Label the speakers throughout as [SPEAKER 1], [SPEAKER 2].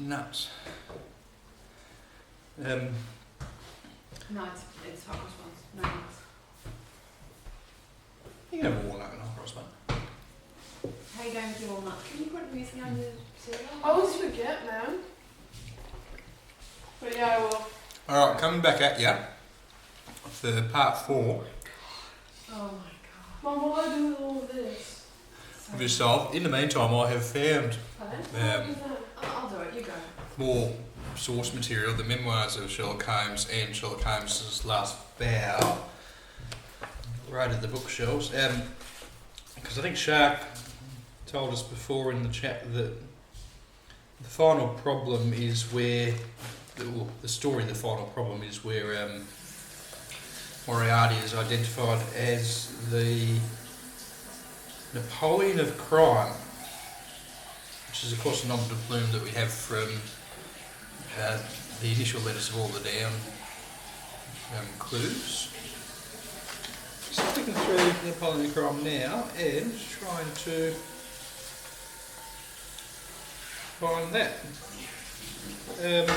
[SPEAKER 1] nuts.
[SPEAKER 2] No, it's hot cross buns. No nuts.
[SPEAKER 1] You can have a walnut and a cross bun.
[SPEAKER 2] How are you going with your walnut? Can you put music on the cereal?
[SPEAKER 3] I always forget, man. But yeah, I will.
[SPEAKER 1] Alright, coming back at you for part 4
[SPEAKER 2] Oh my god.
[SPEAKER 3] Mum, what do I do with all of this?
[SPEAKER 1] of your solve. In the meantime, I have found
[SPEAKER 3] Pardon?
[SPEAKER 2] I'll do it, you go.
[SPEAKER 1] more source material, the memoirs of Sherlock Holmes and Sherlock Holmes' last vow, right at the bookshelves. Because I think Shark told us before in the chat that the final problem is where, the story of the final problem is where Moriarty is identified as the Napoleon of crime, which is of course a nom de plume that we have from the initial letters of all the down clues. So flicking through Napoleon of crime now and trying to find that. And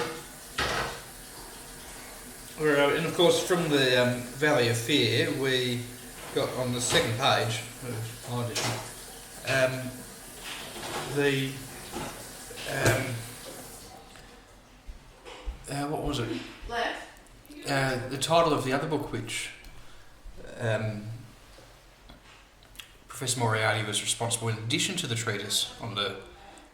[SPEAKER 1] of course from the Valley Affair we got on the second page of my edition what was it?
[SPEAKER 2] Left?
[SPEAKER 1] The title of the other book which Professor Moriarty was responsible, in addition to the treatise on the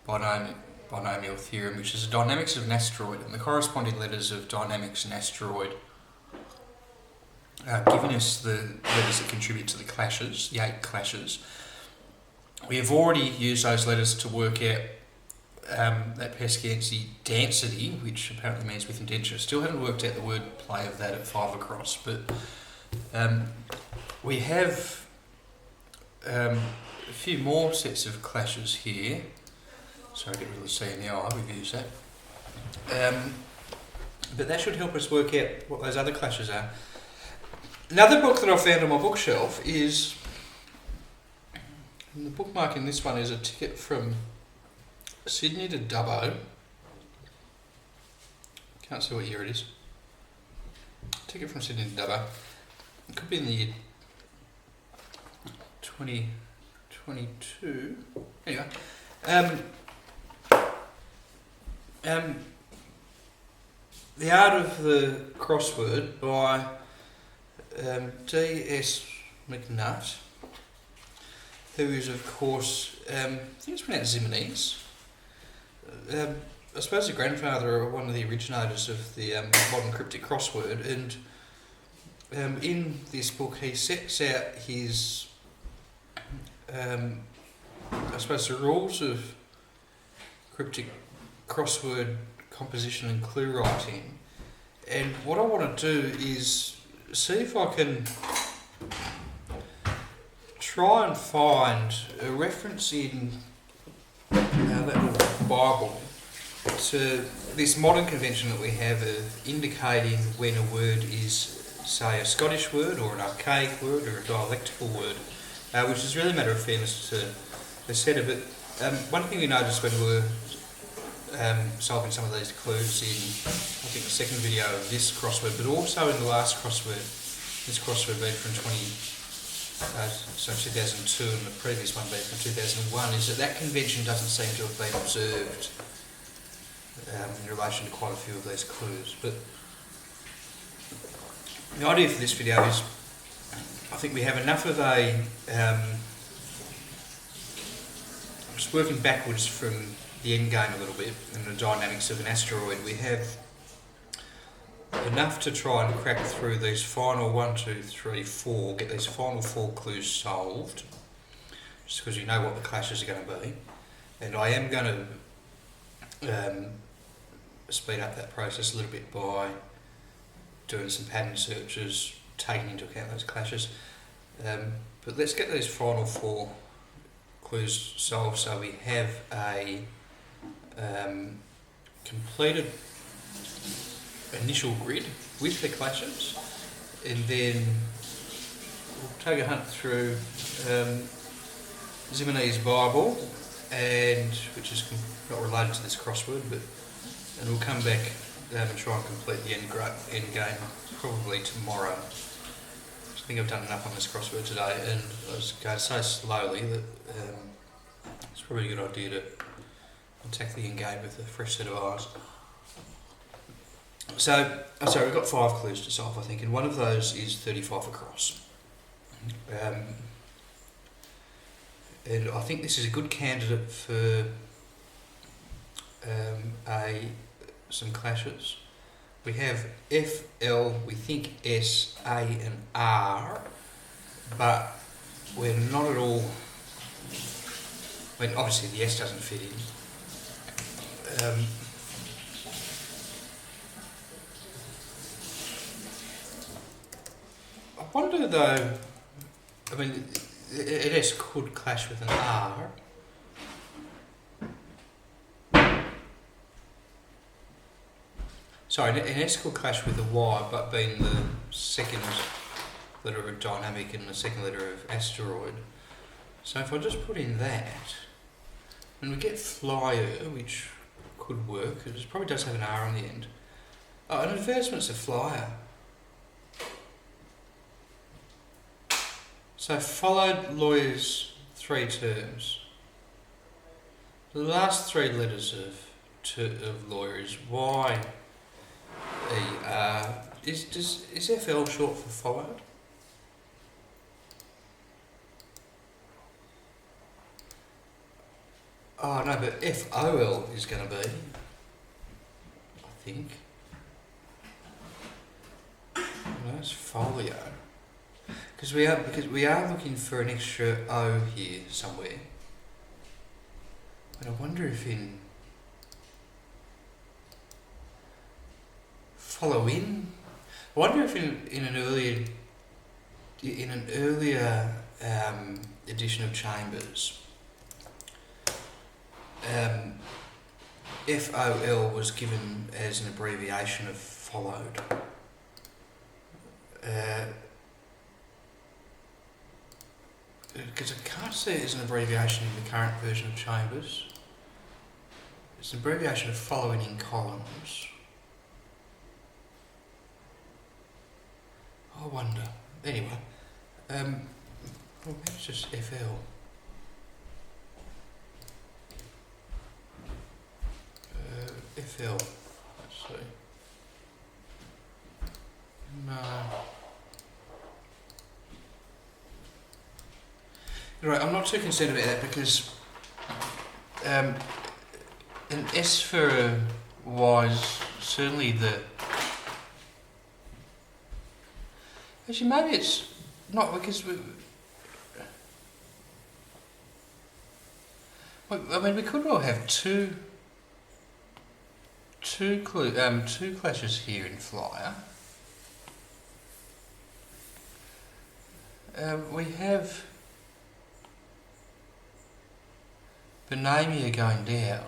[SPEAKER 1] binomial theorem, which is the dynamics of an asteroid and the corresponding letters of dynamics and asteroid, giving us the letters that contribute to the clashes, the 8 clashes. We have already used those letters to work out that pesky density, which apparently means with indenture. Still haven't worked out the word play of that at 5 across, but we have a few more sets of clashes here. Sorry, I didn't really see in the eye, we've used that. But that should help us work out what those other clashes are. Another book that I found on my bookshelf is, and the bookmark in this one is a ticket from Sydney to Dubbo. Can't see what year it is. Ticket from Sydney to Dubbo. It could be in the year 2022. Anyway. The Art of the Crossword by D.S. McNutt, who is of course, I think it's pronounced Ximenes. I suppose the grandfather or one of the originators of the modern cryptic crossword, and in this book he sets out his, I suppose, the rules of cryptic crossword composition and clue writing. And what I want to do is see if I can try and find a reference in that little Bible to this modern convention that we have of indicating when a word is, say, a Scottish word or an archaic word or a dialectical word, which is really a matter of fairness to the setter. But one thing we noticed when we were solving some of these clues in, I think, the second video of this crossword, but also in the last crossword, this crossword being from 2002 and the previous one being from 2001, is that convention doesn't seem to have been observed in relation to quite a few of these clues. But the idea for this video is, I think we have enough of a, just working backwards from the end game a little bit and the dynamics of an asteroid, we have enough to try and crack through these final 1, 2, 3, 4, get these final 4 clues solved, just because you know what the clashes are going to be. And I am going to speed up that process a little bit by doing some pattern searches, taking into account those clashes. But let's get these final 4 clues solved so we have a completed initial grid with the clashes, and then we'll take a hunt through Ximenes' Bible, and which is not related to this crossword, but and we'll come back and try and complete the end game probably tomorrow. I think I've done enough on this crossword today, and I was going so slowly that it's probably a good idea to attack the end game with a fresh set of eyes. So, we've got 5 clues to solve, I think, and one of those is 35 across. And I think this is a good candidate for some clashes. We have F, L, we think S, A and R, but we're not at all, obviously the S doesn't fit in. I wonder though, an S could clash with an R. Sorry, an S could clash with a Y, but being the second letter of dynamic and the second letter of asteroid. So if I just put in that, and we get flyer, which could work, it probably does have an R on the end. Oh, an advertisement's a flyer. So followed lawyers 3 terms. The last 3 letters of lawyer is Y. Is FL short for followed? Oh no, but FOL is going to be, I think. No, that's folio. Because we are looking for an extra O here somewhere. But I wonder if in follow in. I wonder if in an earlier edition of Chambers, FOL was given as an abbreviation of followed. Because I can't see it as an abbreviation in the current version of Chambers. It's an abbreviation of following in columns. I wonder. Anyway, well, maybe it's just FL. FL. Let's see. No. Right, I'm not too concerned about that because an S for a Y is certainly the. Actually, maybe it's not because we could well have two clashes here in flyer. We have Benamia going down.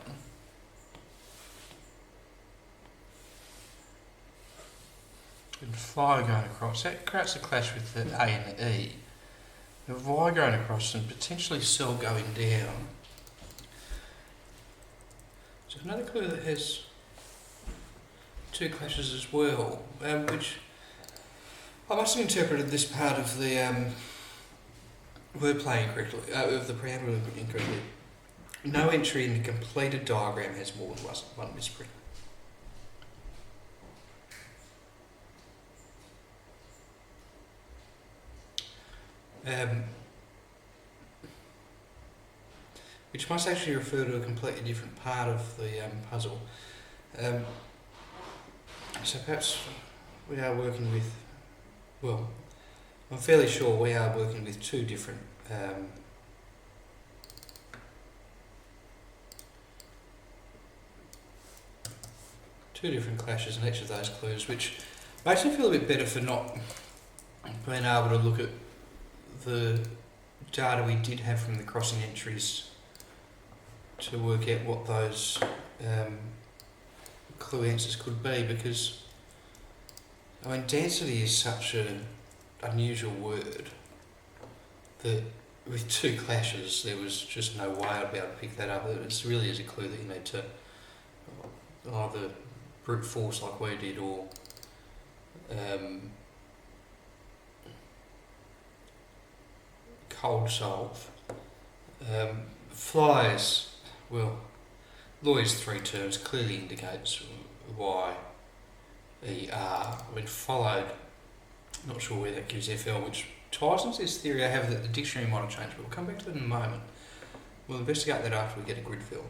[SPEAKER 1] And flyer going across. That creates a clash with the A and the E. The Y going across and potentially cell going down. So another clue that has 2 clashes as well, which I must have interpreted this part of the wordplay incorrectly, of the preamble incorrectly. No entry in the completed diagram has more than one misprint. Which must actually refer to a completely different part of the puzzle. So perhaps we are working with, well, I'm fairly sure we are working with 2 different clashes in each of those clues, which makes me feel a bit better for not being able to look at the data we did have from the crossing entries to work out what those clue answers could be, because density is such an unusual word that with 2 clashes there was just no way I'd be able to pick that up. It really is a clue that you need to either brute force like we did, or cold solve. Flies, well, Lloyd's three terms clearly indicates why ER. I mean, followed, not sure where that gives FL, which ties into this theory I have that the dictionary might have changed, but we'll come back to that in a moment. We'll investigate that after we get a grid fill.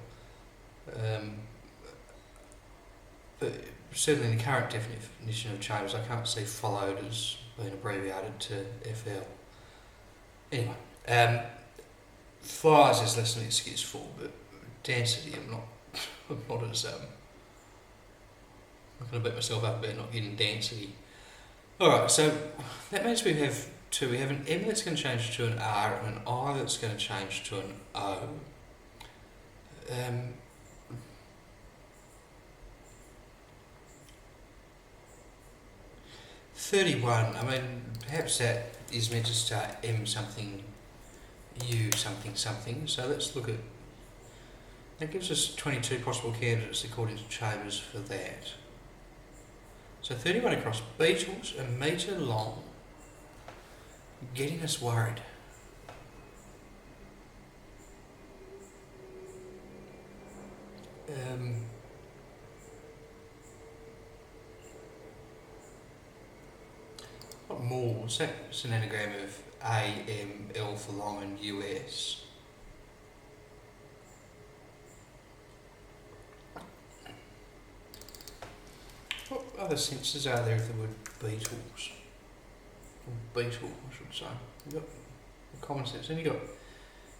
[SPEAKER 1] But certainly in the current definition of chambers, I can't see followed as being abbreviated to FL. Anyway, flies is less than an excuse for, but density I'm not as I'm going to beat myself up about not getting density. Alright, so that means we have two. We have an M that's going to change to an R and an I that's going to change to an O. 31, I mean, perhaps that is meant to start M something, U something something. So let's look at, that gives us 22 possible candidates according to Chambers for that. So 31 across, beetles a metre long, getting us worried. What more? So that's an anagram of A, M, L for long and US. What other senses are there of the word beetles? Or beetle, I should say. You've got common sense. Then you've got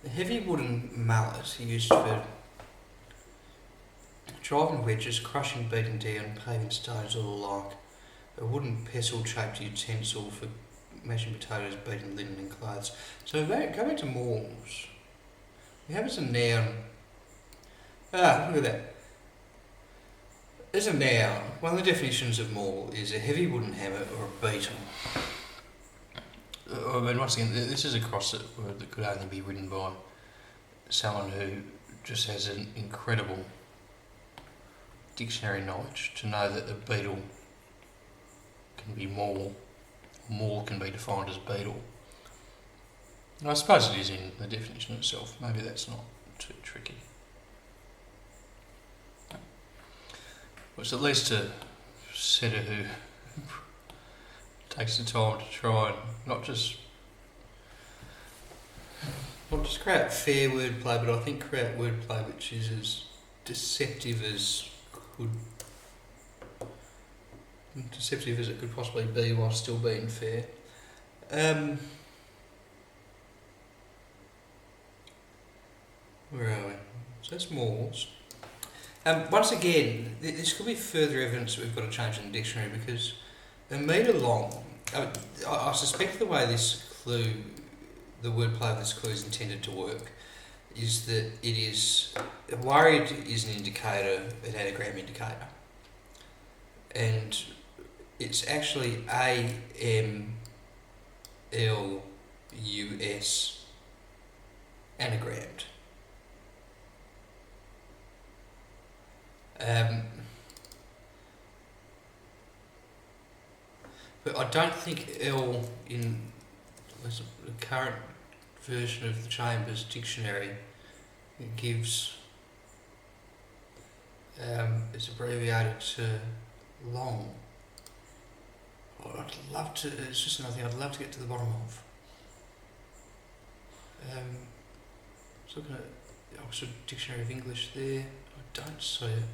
[SPEAKER 1] the heavy wooden mallet used for driving wedges, crushing, beating down, paving stones or the like. A wooden pestle-shaped utensil for mashing potatoes, beating linen and clothes. So go back to mauls. We have as a noun. Look at that. As a noun, one of the definitions of maul is a heavy wooden hammer or a beetle. I mean, once again, this is a word that could only be written by someone who just has an incredible dictionary knowledge to know that a beetle can be maul, maul can be defined as beetle. And I suppose it is in the definition itself. Maybe that's not too tricky. Well, it's at least a setter who takes the time to try and not just create fair wordplay, but I think create wordplay which is as deceptive as it could possibly be while still being fair. Where are we? So that's mauls. Once again, this could be further evidence that we've got to change in the dictionary, because a metre long, I suspect the way this clue, the wordplay of this clue is intended to work, is that it is, worried is an indicator, an anagram indicator. And it's actually A, M, L, U, S anagrammed. But I don't think L in the current version of the Chambers dictionary gives, it's abbreviated to long. I'd love to, it's just another thing I'd love to get to the bottom of. Just looking at the Oxford Dictionary of English there, I don't see it.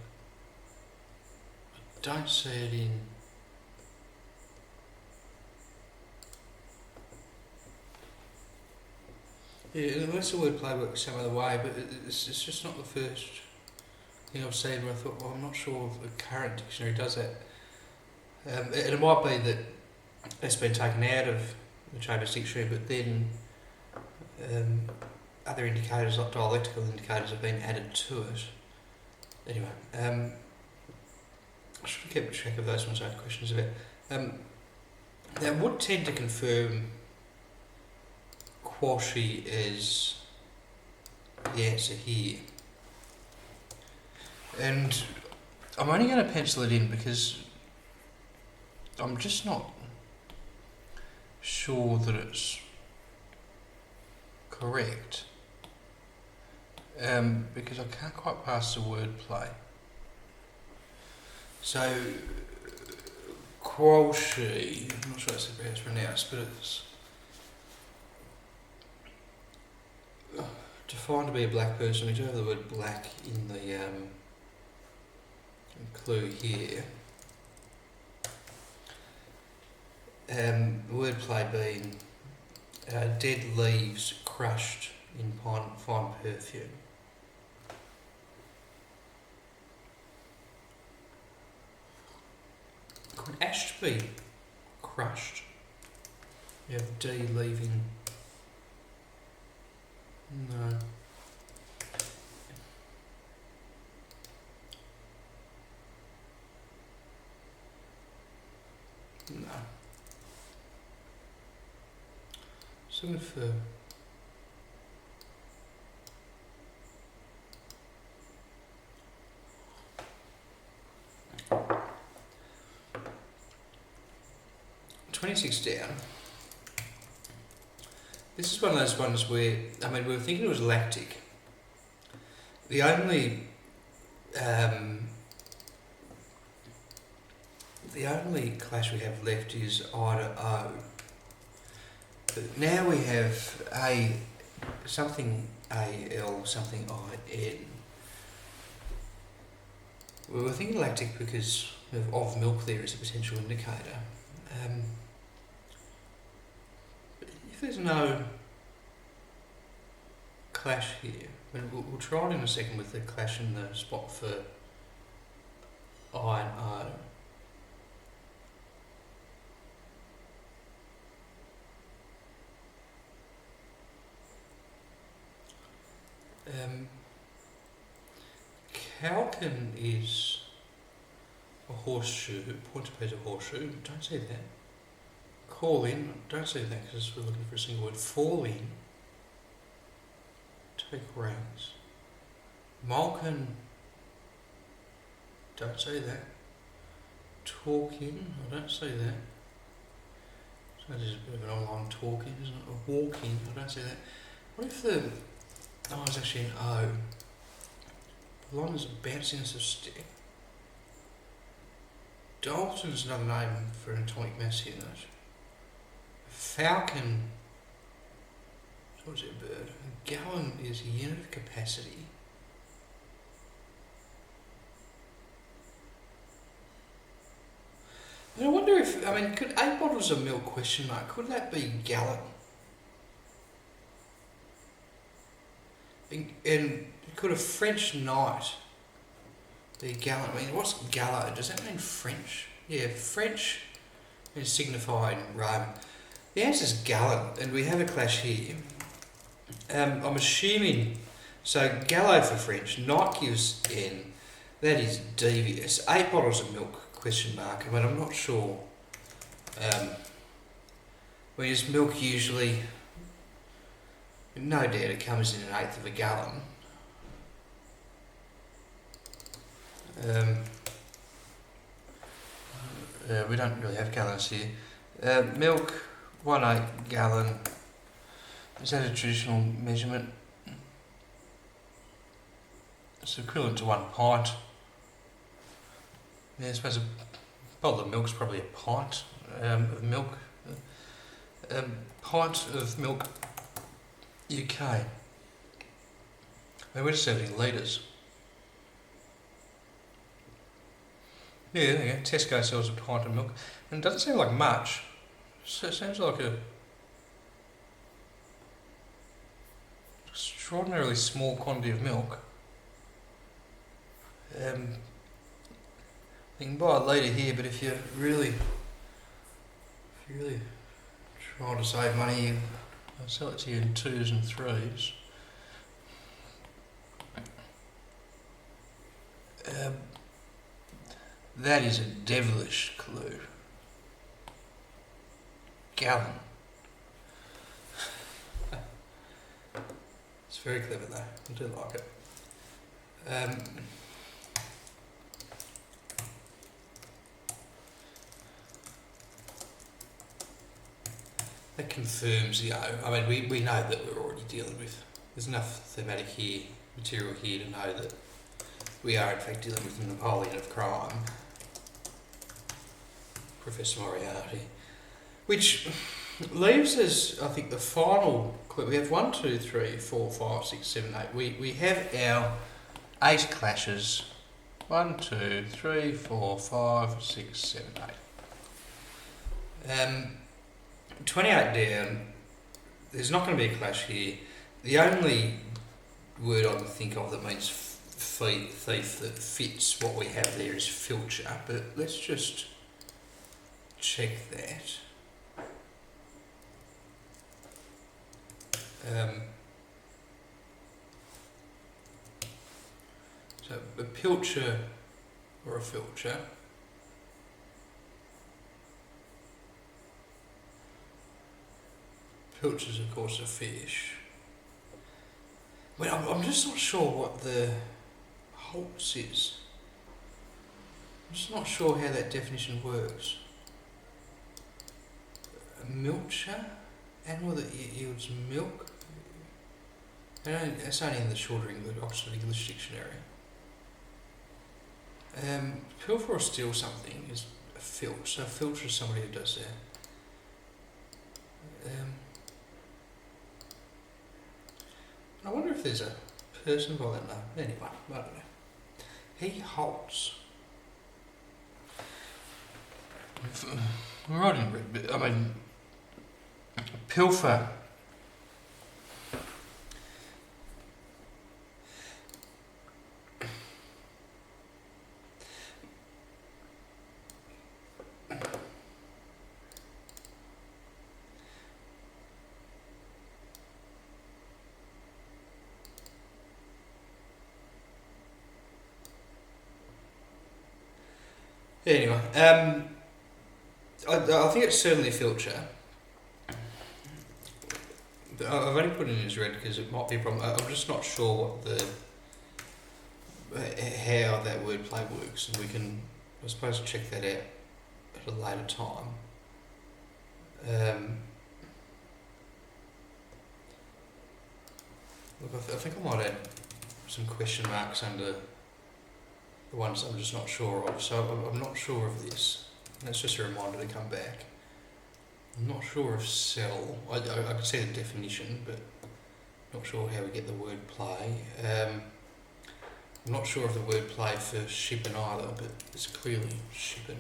[SPEAKER 1] I don't see it in unless the wordplay works some other way, but it's just not the first thing I've seen where I thought, well, I'm not sure if the current dictionary does that. And it might be that it's been taken out of the Chambers dictionary, but then other indicators, like dialectical indicators, have been added to it. Anyway, I should have kept track of those ones I had questions about. That would tend to confirm quashy as the answer here. And I'm only going to pencil it in because I'm just not sure that it's correct. Because I can't quite pass the wordplay. So, Quolshi, I'm not sure that's how it's pronounced, but it's defined to be a black person. We do have the word black in the clue here. Wordplay being dead leaves crushed in fine perfume. Could ash be crushed? You have D leaving. No. No. So for 26 down. This is one of those ones where, I mean, we were thinking it was lactic. The only clash we have left is I to O. But now we have something AL, something IN. We were thinking lactic because of milk there as a potential indicator. If there's no clash here, I mean, we'll try it in a second with the clash in the spot for I and O. Calcan is a horseshoe, point to page a horseshoe, don't see that. Call in, don't see that because we're looking for a single word. Fall in, take reins. Malkin, don't say that. Talk in, I don't see that. So this is a bit of an online talk in, isn't it? A walk in, I don't see that. What if the O is actually an O? The line is a bounciness of stick. Dalton's another name for an atomic mass here, isn't it? Falcon, what's it, a bird? A gallon is a unit of capacity. And I wonder if, I mean, could 8 bottles of milk, question mark, could that be gallon? And could a French knight be gallon? I mean, what's gallo? Does that mean French? Yeah, French is signifying Roman. The answer is gallon, and we have a clash here. I'm assuming, so gallo for French, knight gives N, that is devious. 8 bottles of milk, question mark. I mean, I'm not sure. Whereas milk usually, no doubt it comes in 1/8 of a gallon. We don't really have gallons here. Milk, 1/8 gallon. Is that a traditional measurement? It's equivalent to 1 pint. Yeah, I suppose a bottle of milk is probably a pint of milk. Pint of milk, UK. I mean, we're just serving litres. Yeah, there you go. Tesco sells a pint of milk, and it doesn't seem like much. So it sounds like a extraordinarily small quantity of milk. You can buy a litre here, but if you're really trying to save money, I'll sell it to you in 2s and 3s. That is a devilish clue. Gallon. It's very clever though, I do like it. that confirms, I mean, we know that we're already dealing with, there's enough thematic material here to know that we are in fact dealing with the Napoleon of crime, Professor Moriarty, which leaves us, I think, the final clue. We have 1, 2, 3, 4, 5, 6, 7, 8. We have our 8 clashes. 1, 2, 3, 4, 5, 6, 7, 8. 28 down, there's not going to be a clash here. The only word I can think of that means thief that fits what we have there is filcher, but let's just check that. So a pilcher or a filcher. Pilcher's of course a fish. Well, I'm just not sure what the holtz is. I'm just not sure how that definition works. A milcher? Animal that yields milk? It's only in the shorter English, Oxford English Dictionary. Pilfer or steal something is a filch. So a filcher is somebody who does that. I wonder if there's a person by that name. Anyway, I don't know. He holds. Right in red, but I mean, pilfer. Anyway, I think it's certainly a filcher. I've only put it in as red because it might be a problem. I'm just not sure what how that wordplay works, and we can, I suppose, check that out at a later time. Look, I think I might add some question marks under the ones I'm just not sure of. So I'm not sure of this. That's just a reminder to come back. I'm not sure of sell. I can see the definition, but not sure how we get the word play. I'm not sure of the word play for shipping either, but it's clearly shipping.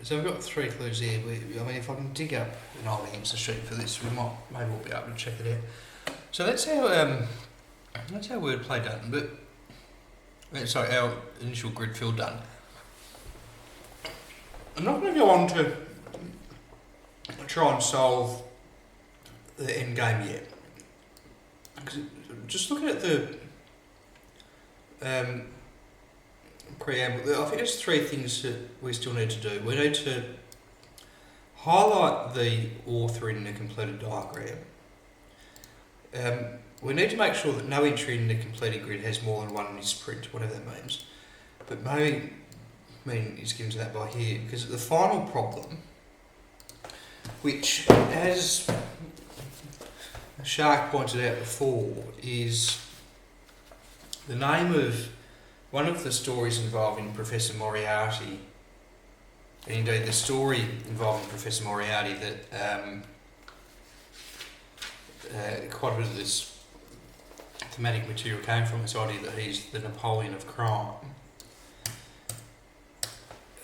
[SPEAKER 1] So we've got 3 clues here. I mean, if I can dig up an old answer sheet for this, maybe we'll be able to check it out. So that's our word play done. But sorry, our initial grid fill done. I'm not going to go on to try and solve the end game yet. Because just looking at the preamble, I think there's 3 things that we still need to do. We need to highlight the author in the completed diagram. We need to make sure that no entry in the completed grid has more than one misprint, whatever that means. But maybe is given to that by here, because the final problem, which, as Shark pointed out before, is the name of one of the stories involving Professor Moriarty, and indeed the story involving Professor Moriarty that quite a bit of this thematic material came from, this idea that he's the Napoleon of crime.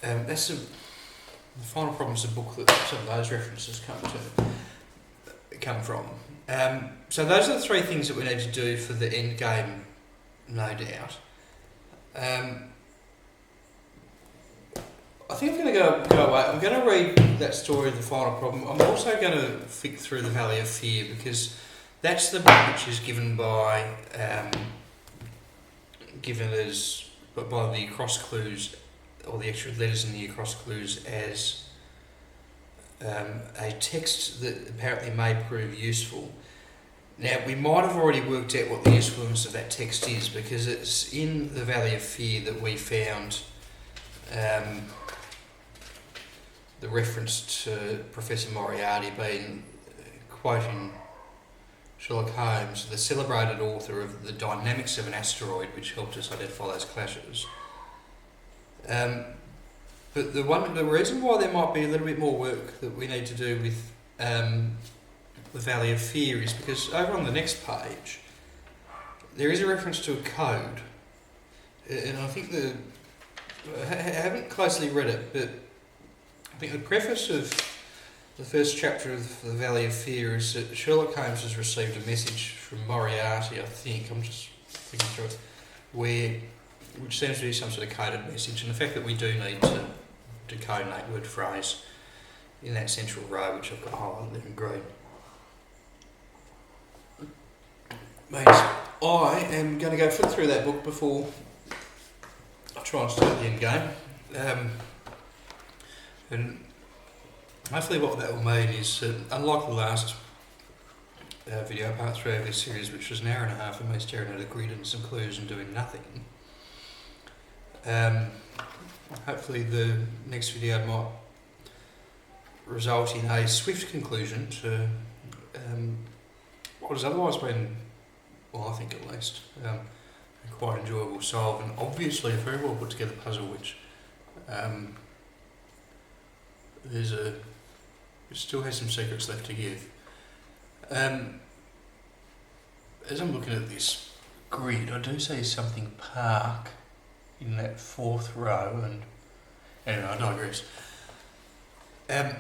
[SPEAKER 1] That's the final problem is the book that some of those references come from. So those are the 3 things that we need to do for the end game, no doubt. I think I'm going to go away. I'm going to read that story of the final problem. I'm also going to flick through the Valley of Fear, because that's the book which is given by the across clues, or the extra letters in the across clues, as a text that apparently may prove useful. Now, we might have already worked out what the usefulness of that text is, because it's in the Valley of Fear that we found the reference to Professor Moriarty being quoting Sherlock Holmes, the celebrated author of The Dynamics of an Asteroid, which helped us identify those clashes. But the reason why there might be a little bit more work that we need to do with the Valley of Fear is because over on the next page there is a reference to a code, and I think I haven't closely read it, but I think the preface of the first chapter of the Valley of Fear is that Sherlock Holmes has received a message from Moriarty, I think, I'm just thinking through it, which seems to be some sort of coded message, and the fact that we do need to decode that word phrase in that central row, which I've got highlighted there in green, means I am going to go flip through that book before I try and start the end game. And hopefully what that will mean is, unlike the last video, part 3 of this series, which was an hour and a half of me staring at a grid and some clues and doing nothing, hopefully the next video might result in a swift conclusion to what has otherwise been, well, I think at least, a quite enjoyable solve, and obviously a very well put together puzzle, which it still has some secrets left to give. As I'm looking at this grid, I do see something park in that fourth row, and anyway, I digress. Now,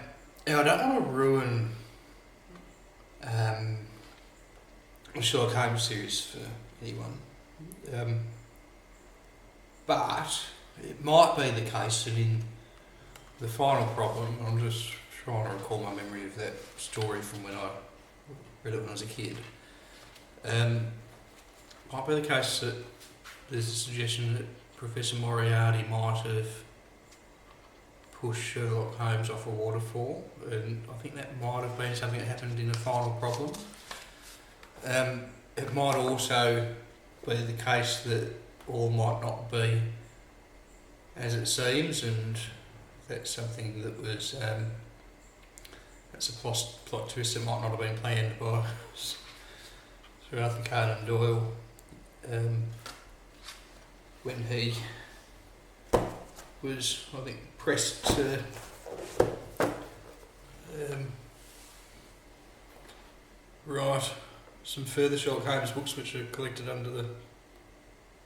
[SPEAKER 1] I don't want to ruin the Sherlock Holmes series for anyone, but it might be the case that in the final problem, I'm just trying to recall my memory of that story from when I read it when I was a kid. Might be the case that there's a suggestion that Professor Moriarty might have pushed Sherlock Holmes off a waterfall, and I think that might have been something that happened in the final problem. It might also be the case that all might not be as it seems, and that's something that was that's a plot twist that might not have been planned by Sir Arthur Conan Doyle when he was, I think, pressed to write some further Sherlock Holmes books, which are collected under the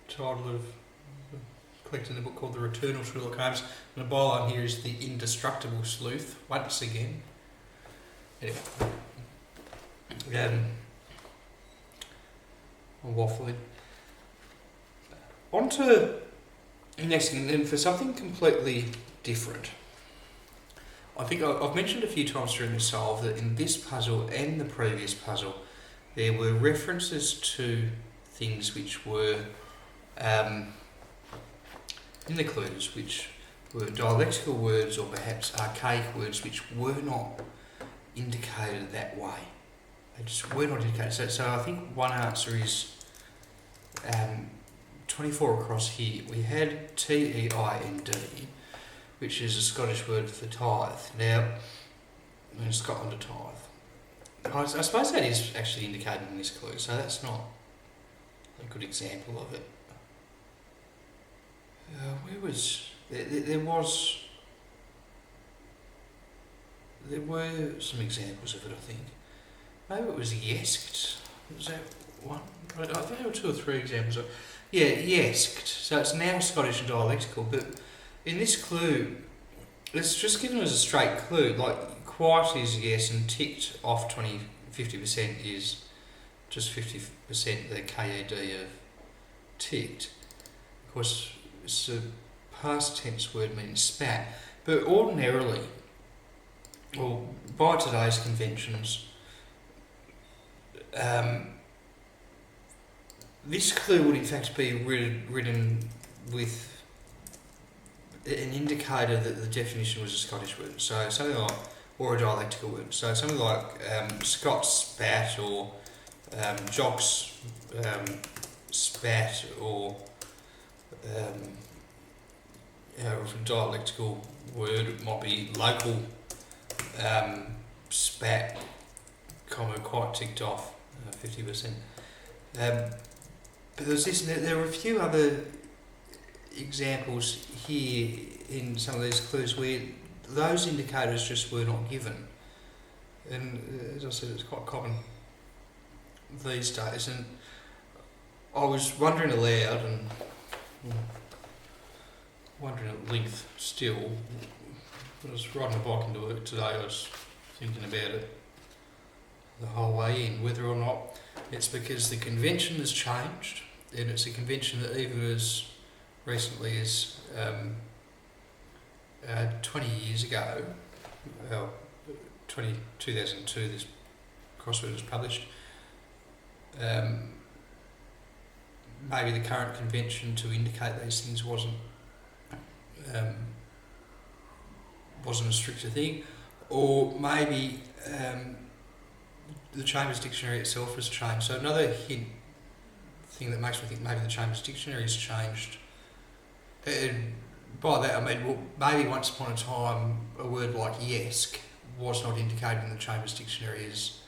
[SPEAKER 1] title of collected in a book called The Return of Sherlock Holmes, and the byline here is The Indestructible Sleuth, once again. Anyway, I'm waffling. On to the next thing, then, for something completely different. I think I've mentioned a few times during the solve that in this puzzle and the previous puzzle there were references to things which were in the clues, which were dialectical words or perhaps archaic words which were not indicated that way. They just were not indicated. So I think one answer is 24 across here. We had T-E-I-N-D, which is a Scottish word for tithe. Now, in Scotland, a tithe. I suppose that is actually indicated in this clue, so that's not a good example of it. Where was... There were some examples of it, I think. Maybe it was yesked. Was that one? I think there were 2 or 3 examples of it. Yeah, yesked. So it's now Scottish and dialectical, but in this clue, it's just given as a straight clue. Like, quite is yes, and ticked off 50% is just 50% the KED of ticked. Of course, it's a past tense word meaning spat, but ordinarily, or by today's conventions, this clue would in fact be written with an indicator that the definition was a Scottish word, so something like, or a dialectical word, so something like Scots spat, or Jocks of a dialectical word, it might be local, spat, comma, quite ticked off, 50%. But there's this, there are a few other examples here in some of these clues where those indicators just were not given. And as I said, it's quite common these days. And I was wondering aloud and wondering at length still. When I was riding my bike into work today, I was thinking about it the whole way in, whether or not it's because the convention has changed, and it's a convention that even as recently as 20 years ago, 2002, this crossword was published. Maybe the current convention to indicate these things wasn't a stricter thing, or maybe the Chambers Dictionary itself has changed. So another thing that makes me think maybe the Chambers Dictionary has changed. And by that I mean, well, maybe once upon a time a word like yesk was not indicated in the Chambers Dictionary as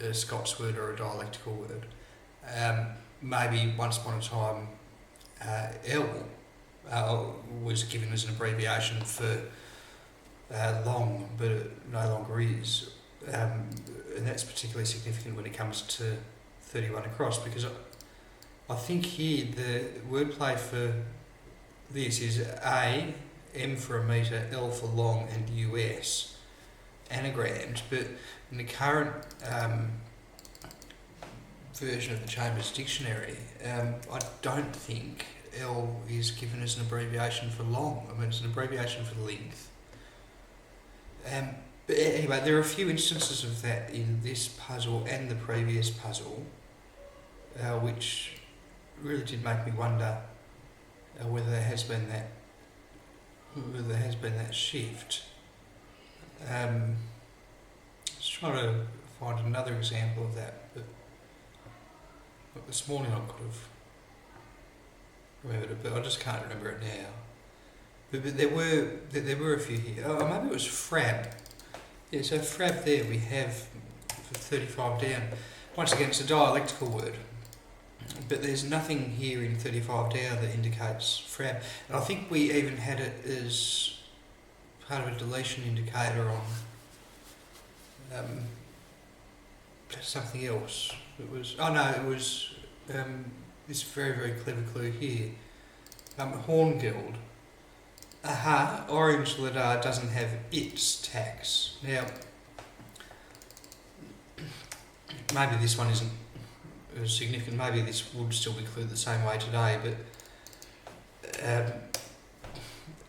[SPEAKER 1] a Scots word or a dialectical word. Maybe once upon a time L was given as an abbreviation for long, but it no longer is. And that's particularly significant when it comes to 31 across, because I think here the wordplay for this is A, M for a metre, L for long, and US, anagrammed, but in the current version of the Chambers Dictionary, I don't think L is given as an abbreviation for long. I mean, it's an abbreviation for length. But anyway, there are a few instances of that in this puzzle and the previous puzzle, which really did make me wonder whether there has been that shift. Just trying to find another example of that, but this morning I could have remembered it, but I just can't remember it now. But there were a few here. Oh, maybe it was frab. Yeah, so frab there we have for 35 down. Once again, it's a dialectical word, but there's nothing here in 35 down that indicates frab. And I think we even had it as part of a deletion indicator on something else. It was this very, very clever clue here. Horngild. Aha, Orange Ladar doesn't have its tax. Now, maybe this one isn't significant, maybe this would still be clued the same way today, but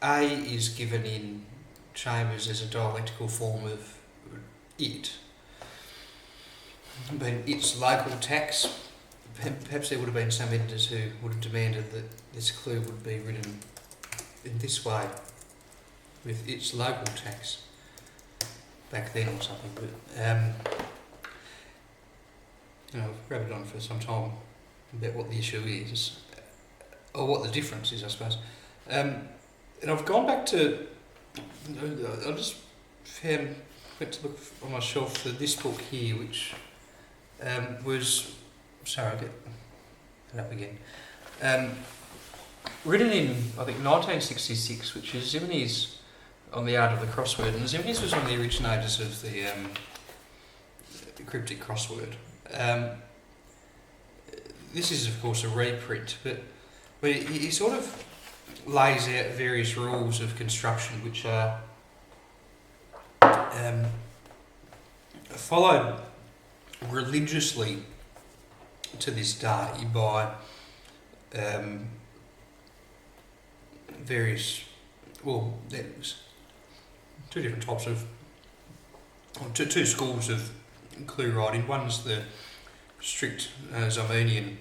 [SPEAKER 1] A is given in Chambers as a dialectical form of it. But its local tax, perhaps there would have been some editors who would have demanded that this clue would be written in this way, with its local tax, back then or something. But I've rabbited on for some time about what the issue is, or what the difference is, I suppose. And I've gone back to, I just went to look on my shelf for this book here, which was, sorry, I'll get it up again. Written in, I think, 1966, which is Zimny's on the art of the crossword, and Zimny's was one of the originators of the cryptic crossword. This is, of course, a reprint, but he sort of lays out various rules of construction which are followed religiously to this day by various, well, there's two different types of, or two schools of clue writing. One's the strict Zimnian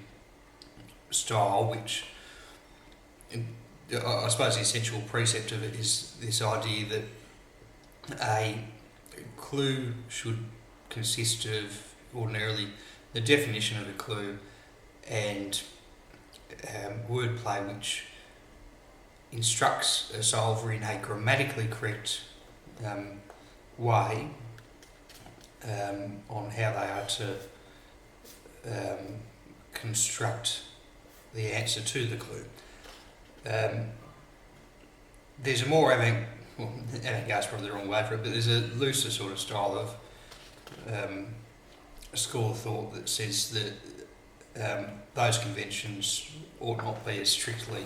[SPEAKER 1] style, which I suppose the essential precept of it is this idea that a clue should consist of ordinarily the definition of a clue and wordplay which instructs a solver in a grammatically correct way on how they are to construct the answer to the clue. There's a more avant-garde is probably the wrong word for it, but there's a looser sort of style of a school of thought that says that those conventions ought not be as strictly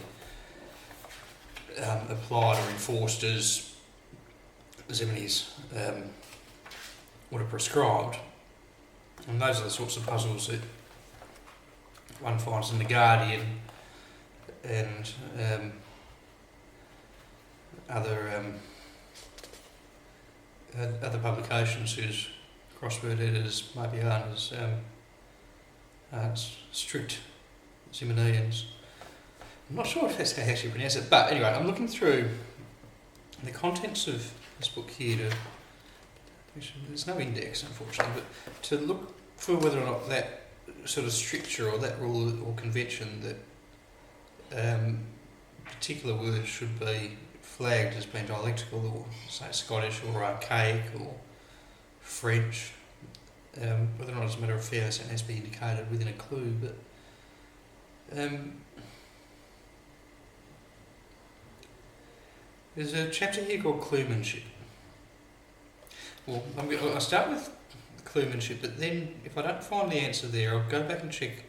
[SPEAKER 1] applied or enforced as Ximides would have prescribed. And those are the sorts of puzzles that one finds in The Guardian and other publications whose crossword editors maybe aren't as strict Ximidians. I'm not sure if that's how you actually pronounce it, but anyway, I'm looking through the contents of this book here there's no index unfortunately, but to look for whether or not that sort of stricture or that rule or convention that particular words should be flagged as being dialectical or say Scottish or archaic or French, whether or not as a matter of fairness it has to be indicated within a clue, but there's a chapter here called Cluemanship. Well, I'll start with Cluemanship, but then if I don't find the answer there, I'll go back and check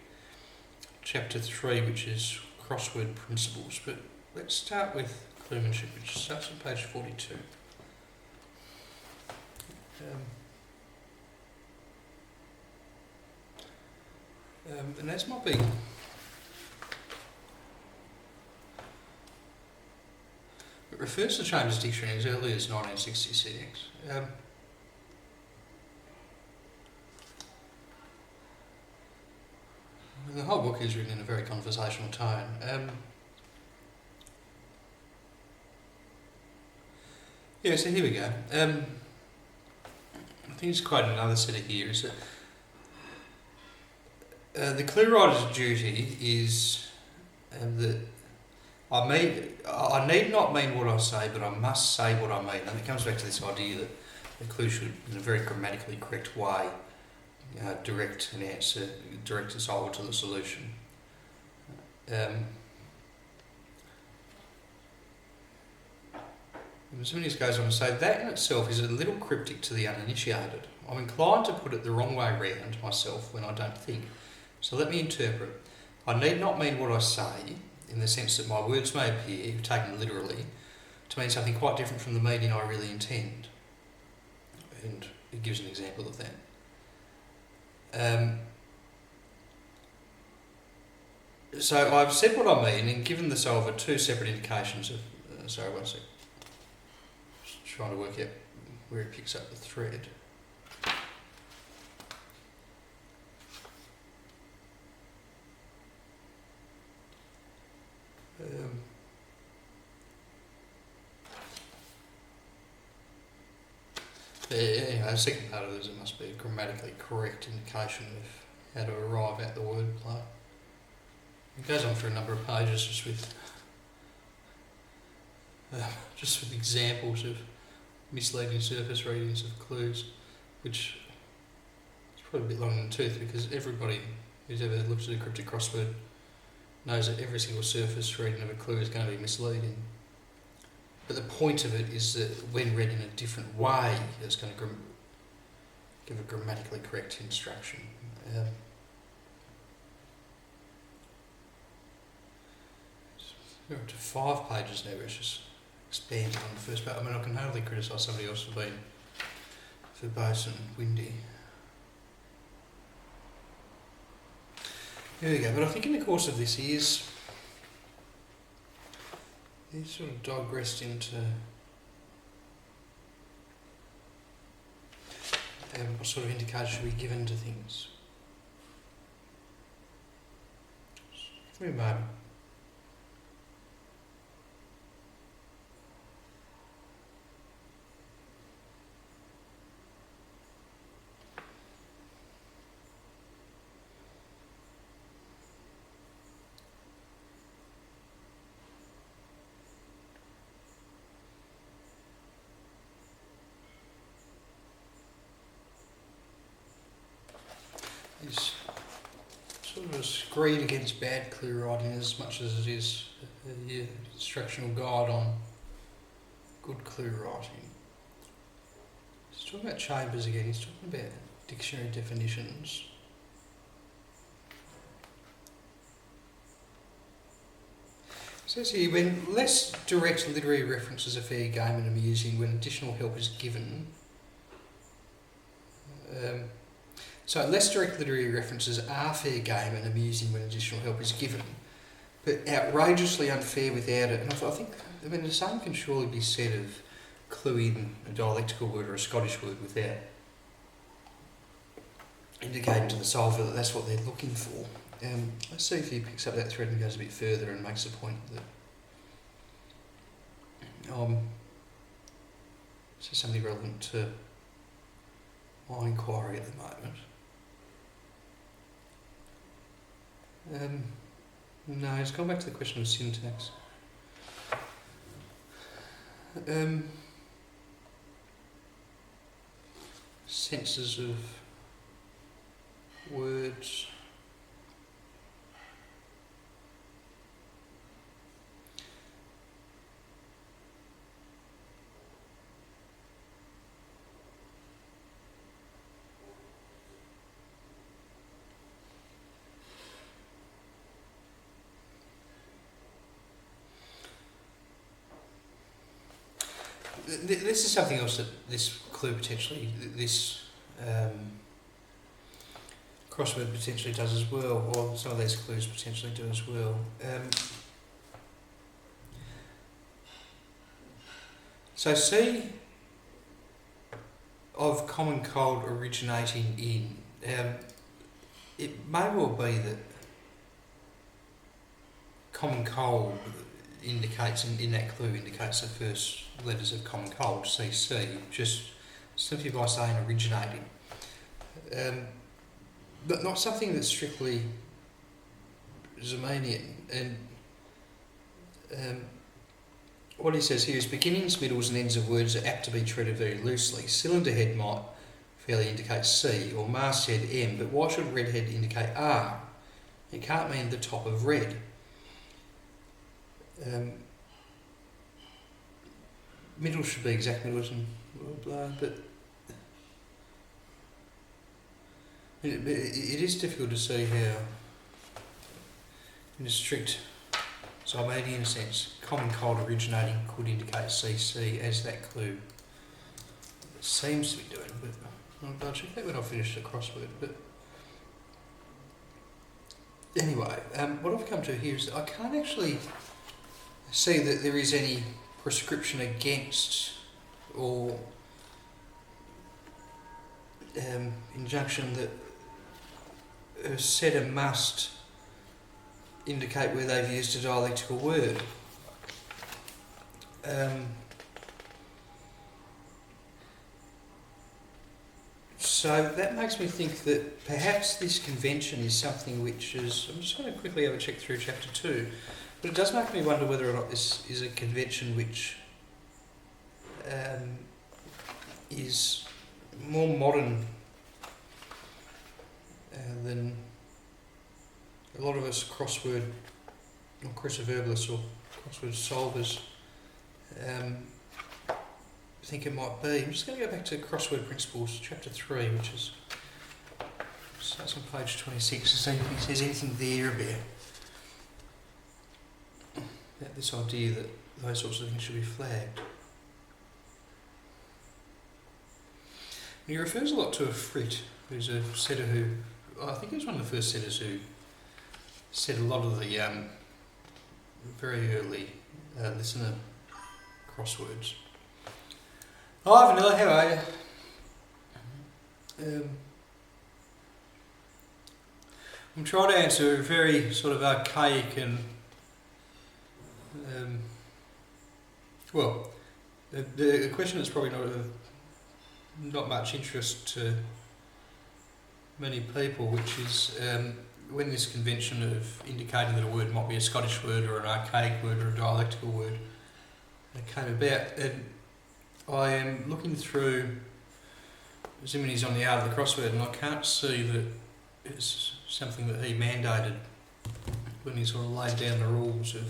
[SPEAKER 1] chapter 3, which is crossword principles. But let's start with Cluemanship, which starts on page 42. And as might be it refers to Chambers' Dictionary as early as 1966. The whole book is written in a very conversational tone. So here we go. I think it's quite another set of here is that the clue writer's duty is that I need not mean what I say, but I must say what I mean. And it comes back to this idea that the clue should, in a very grammatically correct way, direct an answer, direct the solver to the solution. Ximides goes on to say that in itself is a little cryptic to the uninitiated. I'm inclined to put it the wrong way round myself when I don't think. So let me interpret. I need not mean what I say, in the sense that my words may appear, taken literally, to mean something quite different from the meaning I really intend. And it gives an example of that. So I've said what I mean and given the solver two separate indications of... sorry, one sec. Just trying to work out where it picks up the thread. Anyway, the second part of it is it must be a grammatically correct indication of how to arrive at the wordplay. It goes on for a number of pages just with examples of misleading surface readings of clues, which is probably a bit long in the tooth because everybody who's ever looked at a cryptic crossword knows that every single surface reading of a clue is going to be misleading. But the point of it is that when read in a different way, it's going to give a grammatically correct instruction. We're up to 5 pages now, which is expanding on the first part. I mean, I can hardly criticise somebody else for being verbose and windy. There we go. But I think in the course of this, he's sort of digressed into what sort of indication should be given to things. Just give me a moment. is sort of a screed against bad clue writing as much as it is a instructional guide on good clue writing. He's talking about chambers again, he's talking about dictionary definitions. It says here, when less direct literary references are fair game and amusing when additional help is given. So less direct literary references are fair game and amusing when additional help is given, but outrageously unfair without it. And I think, the same can surely be said of cluing a dialectical word or a Scottish word without indicating to the solver that that's what they're looking for. Let's see if he picks up that thread and goes a bit further and makes the point that this is something relevant to my inquiry at the moment. No, it's gone back to the question of syntax. Senses of words. This is something else that this clue potentially, this crossword potentially does as well, or some of these clues potentially do as well. So C of common cold originating in, it may well be that common cold indicates, in that clue indicates the first letters of common cold, CC, just simply by saying originating. But not something that's strictly Zemanian. And what he says here is beginnings, middles and ends of words are apt to be treated very loosely. Cylinder head might fairly indicate C, or masthead M, but why should redhead indicate R? It can't mean the top of red. Middle should be exact middles and blah, blah, but it is difficult to see how, in a strict Zymadian sense, common cold originating could indicate CC as that clue seems to be doing, but I'll check that when I finish the crossword. But anyway, what I've come to here is that I can't actually see that there is any prescription against or injunction that a setter must indicate where they've used a dialectical word. So that makes me think that perhaps this convention is something which is, I'm just going to quickly have a check through chapter 2, but it does make me wonder whether or not this is a convention which is more modern than a lot of us crossword or cruciverbalists or crossword solvers think it might be. I'm just going to go back to Crossword Principles, chapter 3, which is starts on page 26, to see if he says anything there about this idea that those sorts of things should be flagged. And he refers a lot to a Frit, who's a setter who, I think he was one of the first setters who set a lot of the very early listener crosswords. Hi Vanilla, how are you? I'm trying to answer a very sort of archaic and the question that's probably not of not much interest to many people, which is when this convention of indicating that a word might be a Scottish word or an archaic word or a dialectical word came about. And I am looking through Zimini's on the art of the crossword, and I can't see that is something that he mandated when he sort of laid down the rules that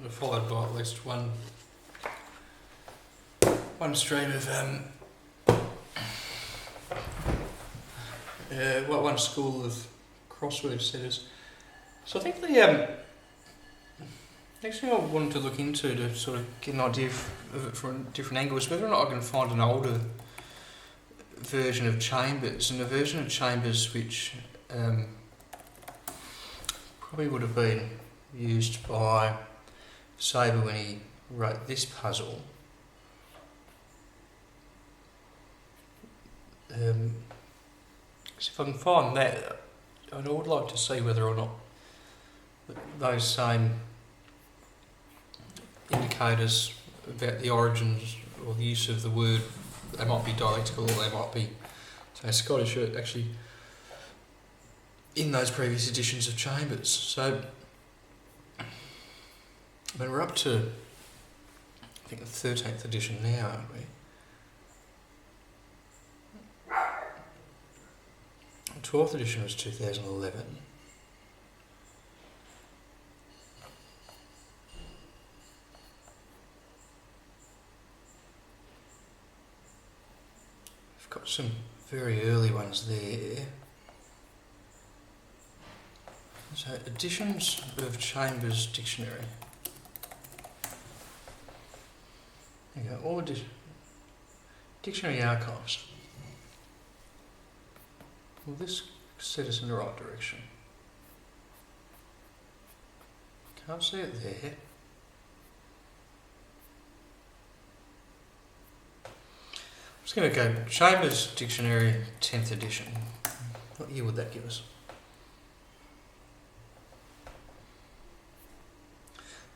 [SPEAKER 1] are followed by at least one stream of one school of crossword setters. So I think the next thing I wanted to look into to sort of get an idea of it from a different angle is whether or not I can find an older version of Chambers, and a version of Chambers which probably would have been used by Sabre when he wrote this puzzle. So if I can find that, I would like to see whether or not those same indicators about the origins or the use of the word, they might be dialectical or they might be, say, Scottish, are actually in those previous editions of Chambers. So, I mean, we're up to, I think, the 13th edition now, aren't we? The 12th edition was 2011. We've got some very early ones there. So, editions of Chambers Dictionary. There you go, all dictionary archives. Will this set us in the right direction? Can't see it there. I'm just going to go Chambers Dictionary 10th edition. What year would that give us?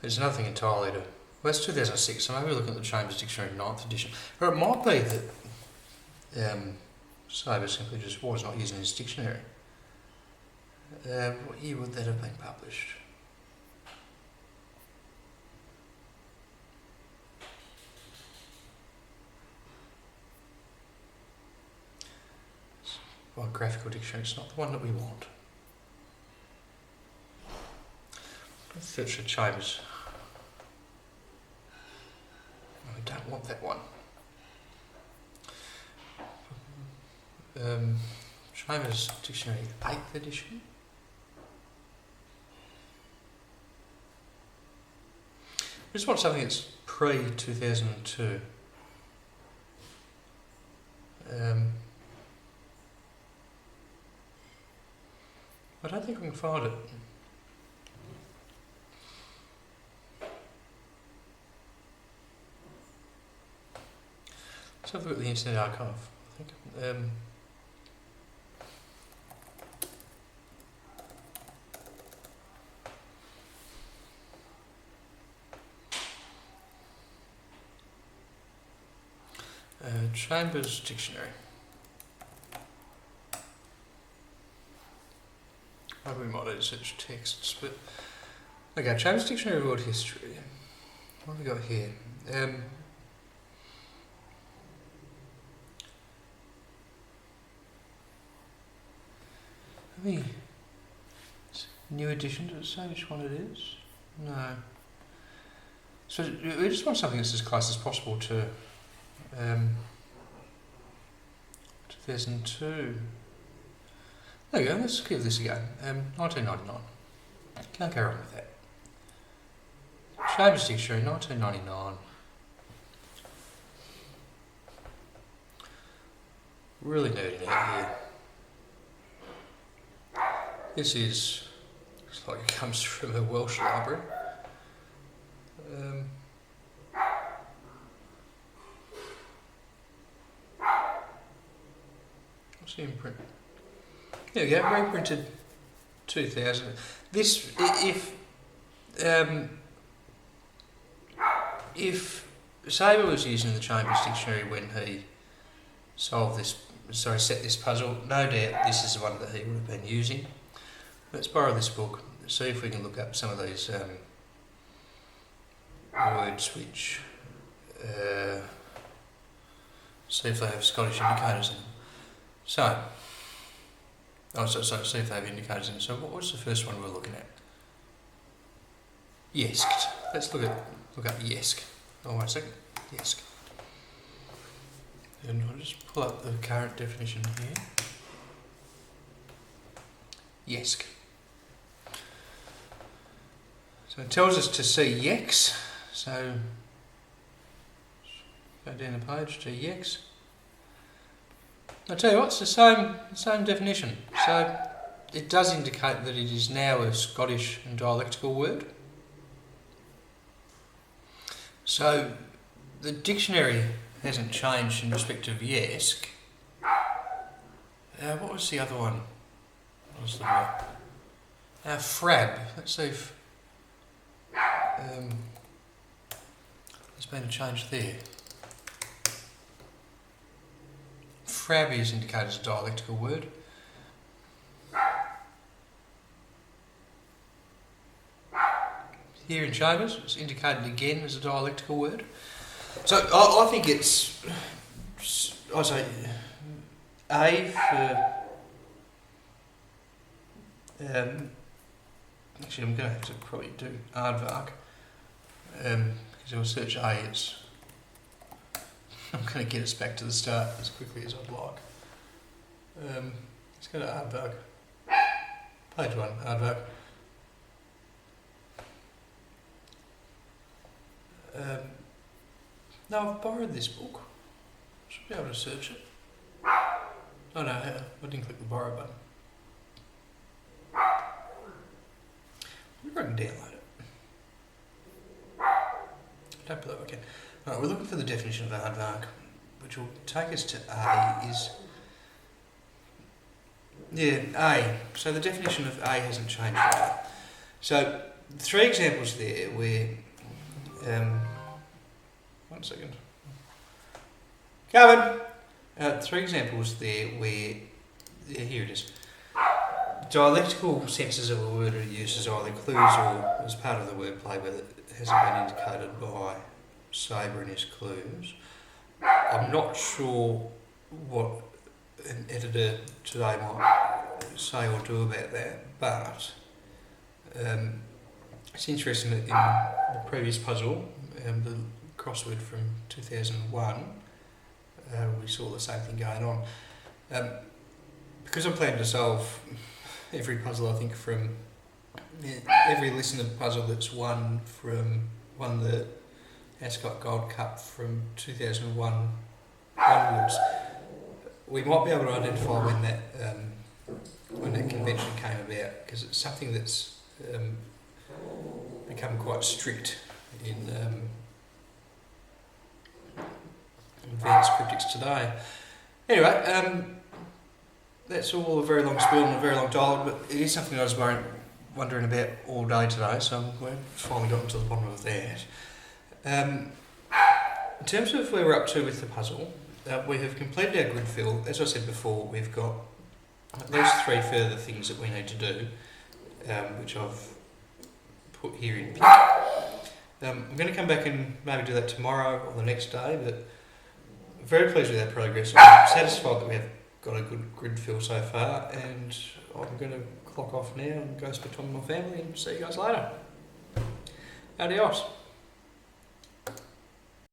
[SPEAKER 1] There's nothing entirely to... Well, that's 2006, so maybe we're looking at the Chambers Dictionary 9th edition. Or it might be that Sabre simply just was not using his dictionary. What year would that have been published? Biographical dictionary, it's not the one that we want. Let's search for Chambers. No, we don't want that one. Chambers Dictionary 8th edition. We just want something that's pre-2002. I don't think we can find it. Let's have a look at the Internet Archive, I think. Chambers Dictionary. Maybe we might need to search texts, but... Okay, Chambers Dictionary of World History. What have we got here? Any new edition? Does it say which one it is? No. So we just want something that's as close as possible to 2002. There you go, let's give this a go. 1999. Can't go wrong with that. Chambers Dictionary, 1999. Really nerding out here. This looks like it comes from a Welsh library. What's the imprint? There we go, reprinted 2000. This, if Sabre was using the Chambers Dictionary when he set this puzzle, no doubt this is the one that he would have been using. Let's borrow this book, see if we can look up some of these words which, see if they have Scottish indicators in them. So, Oh, so see if they've indicators in. So what's the first one we're looking at? Yesked. Let's look up yesk. Oh, wait a second. Yesk. And I'll just pull up the current definition here. Yesk. So it tells us to see yeks. So go down the page to yeks. I'll tell you what, it's the same definition. So it does indicate that it is now a Scottish and dialectical word. So the dictionary hasn't changed in respect of yesk. What was the other one? What was the word? Frab. Let's see if there's been a change there. Frab is indicated as a dialectical word. Here in Chambers, it's indicated again as a dialectical word. So I think it's, I say, A for, actually I'm going to have to probably do aardvark, because if I search A, I'm going to get us back to the start as quickly as I'd like. Let's go to aardvark. Page 1, aardvark. No, I've borrowed this book. Should be able to search it. Oh no, I didn't click the borrow button. I can download it. Don't believe I can. Right, we're looking for the definition of aardvark, which will take us to A is... Yeah, A. So the definition of A hasn't changed at all. So, 3 examples there where... one second. Kevin! 3 examples there where... Yeah, here it is. Dialectical senses of a word are used as either clues or as part of the wordplay, but it hasn't been indicated by Sabre in his clues. I'm not sure what an editor today might say or do about that, but it's interesting that in the previous puzzle, the crossword from 2001, we saw the same thing going on. Because I'm planning to solve every puzzle, I think, from every listener puzzle that's won the Ascot Gold Cup from 2001 onwards, we might be able to identify when that convention came about, because it's something that's become quite strict in advanced cryptics today. Anyway, that's all a very long spiel and a very long dialogue, but it is something I was wondering about all day today, so we've finally gotten to the bottom of that. In terms of where we're up to with the puzzle, we have completed our grid fill. As I said before, we've got at least 3 further things that we need to do, which I've put here in pink. I'm going to come back and maybe do that tomorrow or the next day, but I'm very pleased with our progress. I'm satisfied that we have got a good grid fill so far, and I'm going to clock off now and go spend time with my family and see you guys later. Adios.